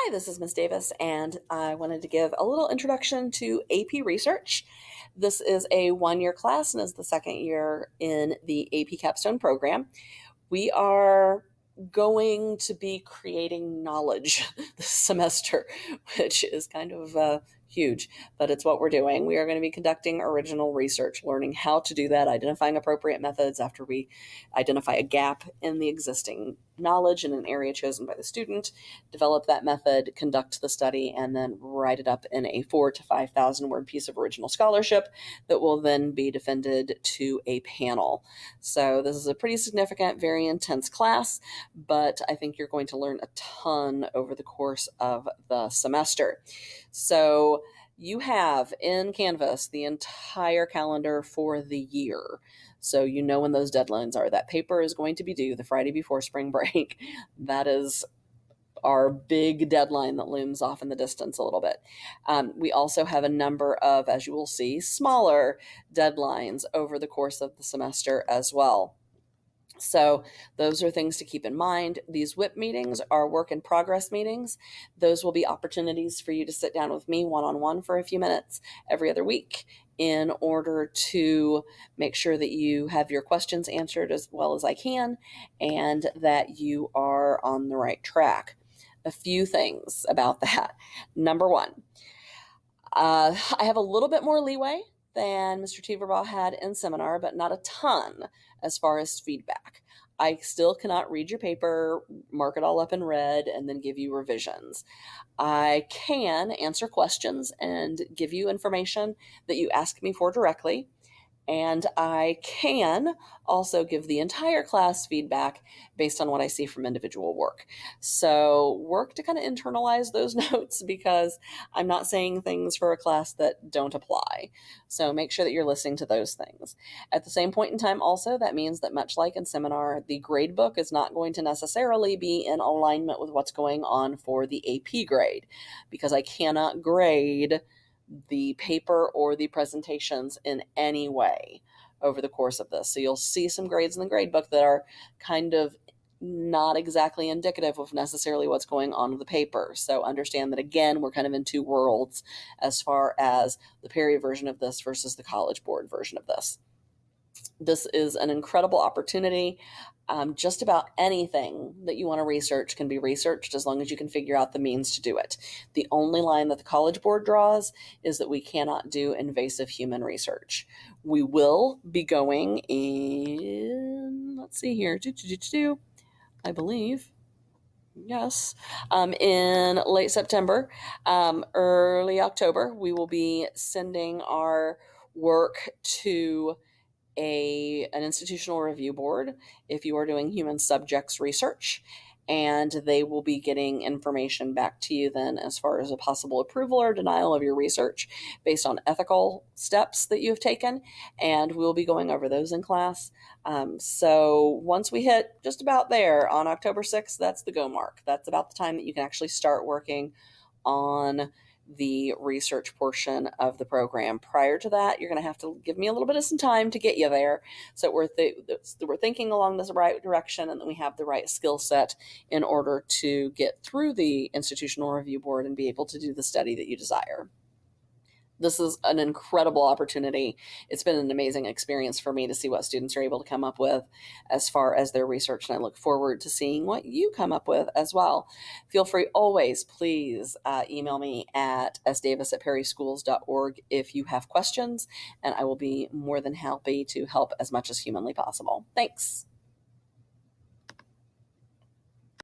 Hi, this is Ms. Davis, and I wanted to give a little introduction to AP Research. This is a one-year class and is the second year in the AP Capstone program. We are going to be creating knowledge this semester, which is kind of huge, but it's what we're doing. We are going to be conducting original research, learning how to do that, identifying appropriate methods after we identify a gap in the existing knowledge in an area chosen by the student, develop that method, conduct the study, and then write it up in a 4,000 to 5,000 word piece of original scholarship that will then be defended to a panel. So this is a pretty significant, very intense class, but I think you're going to learn a ton over the course of the semester. So you have in Canvas the entire calendar for the year. So you know when those deadlines are. That paper is going to be due the Friday before spring break. That is our big deadline that looms off in the distance a little bit. We also have a number of, as you will see, smaller deadlines over the course of the semester as well. So those are things to keep in mind. These WIP meetings are work in progress meetings. Those will be opportunities for you to sit down with me one-on-one for a few minutes every other week in order to make sure that you have your questions answered as well as I can and that you are on the right track. A few things about that. Number one, I have a little bit more leeway than Mr. Teverbaugh had in seminar, but not a ton as far as feedback. I still cannot read your paper, mark it all up in red, and then give you revisions. I can answer questions and give you information that you ask me for directly. And I can also give the entire class feedback based on what I see from individual work. So work to kind of internalize those notes because I'm not saying things for a class that don't apply. So make sure that you're listening to those things. At the same point in time, also, that means that much like in seminar, the grade book is not going to necessarily be in alignment with what's going on for the AP grade because I cannot grade the paper or the presentations in any way over the course of this. So you'll see some grades in the grade book that are kind of not exactly indicative of necessarily what's going on with the paper. So understand that, again, we're kind of in two worlds as far as the Perry version of this versus the College Board version of this. This is an incredible opportunity. Just about anything that you want to research can be researched as long as you can figure out the means to do it. The only line that the College Board draws is that we cannot do invasive human research. We will be going in, let's see here, I believe, yes, in late September, early October, we will be sending our work to an institutional review board if you are doing human subjects research, and they will be getting information back to you then as far as a possible approval or denial of your research based on ethical steps that you have taken, and we'll be going over those in class. So once we hit just about there on October 6th, that's the go mark. That's about the time that you can actually start working on the research portion of the program. Prior to that, you're going to have to give me a little bit of some time to get you there. So we're thinking along this right direction and that we have the right skill set in order to get through the institutional review board and be able to do the study that you desire. This is an incredible opportunity. It's been an amazing experience for me to see what students are able to come up with as far as their research, and I look forward to seeing what you come up with as well. Feel free always, please email me at sdavis@perryschools.org if you have questions, and I will be more than happy to help as much as humanly possible. Thanks.